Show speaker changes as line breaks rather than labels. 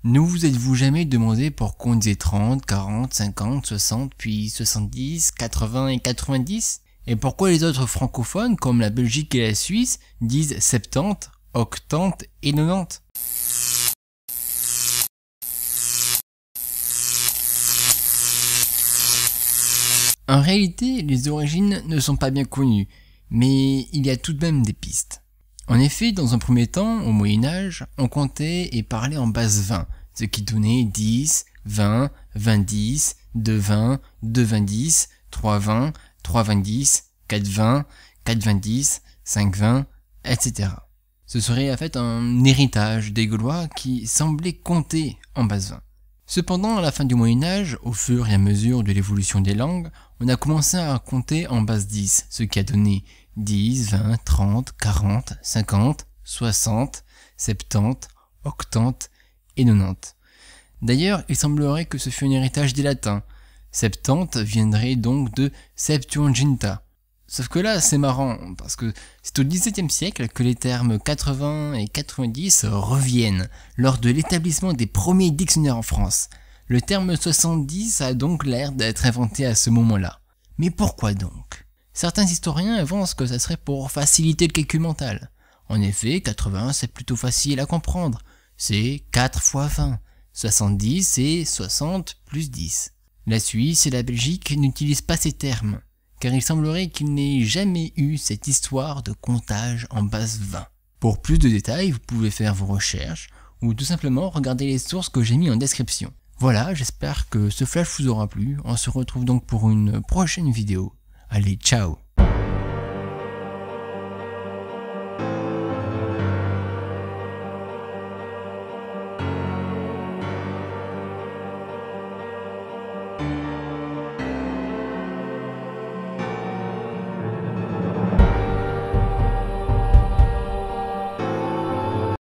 Ne vous êtes-vous jamais demandé pourquoi on disait 30, 40, 50, 60, puis 70, 80 et 90? Et pourquoi les autres francophones, comme la Belgique et la Suisse, disent 70, 80 et 90? En réalité, les origines ne sont pas bien connues, mais il y a tout de même des pistes. En effet, dans un premier temps, au Moyen-Âge, on comptait et parlait en base 20, ce qui donnait 10, 20, 20-10, 2-20, 2-20-10, 3-20, 3-20-10, 4-20, 4-20-10, 5-20, etc. Ce serait en fait un héritage des Gaulois qui semblait compter en base 20. Cependant, à la fin du Moyen-Âge, au fur et à mesure de l'évolution des langues, on a commencé à compter en base 10, ce qui a donné 10, 20, 30, 40, 50, 60, 70, 80 et 90. D'ailleurs, il semblerait que ce fût un héritage des latins. 70 viendrait donc de Septuaginta. Sauf que là, c'est marrant, parce que c'est au XVIIe siècle que les termes 80 et 90 reviennent, lors de l'établissement des premiers dictionnaires en France. Le terme 70 a donc l'air d'être inventé à ce moment-là. Mais pourquoi donc? Certains historiens avancent que ça serait pour faciliter le calcul mental. En effet, 80 c'est plutôt facile à comprendre. C'est 4 fois 20. 70 c'est 60 plus 10. La Suisse et la Belgique n'utilisent pas ces termes, car il semblerait qu'il n'ait jamais eu cette histoire de comptage en base 20. Pour plus de détails, vous pouvez faire vos recherches, ou tout simplement regarder les sources que j'ai mis en description. Voilà, j'espère que ce flash vous aura plu. On se retrouve donc pour une prochaine vidéo. Allez, ciao!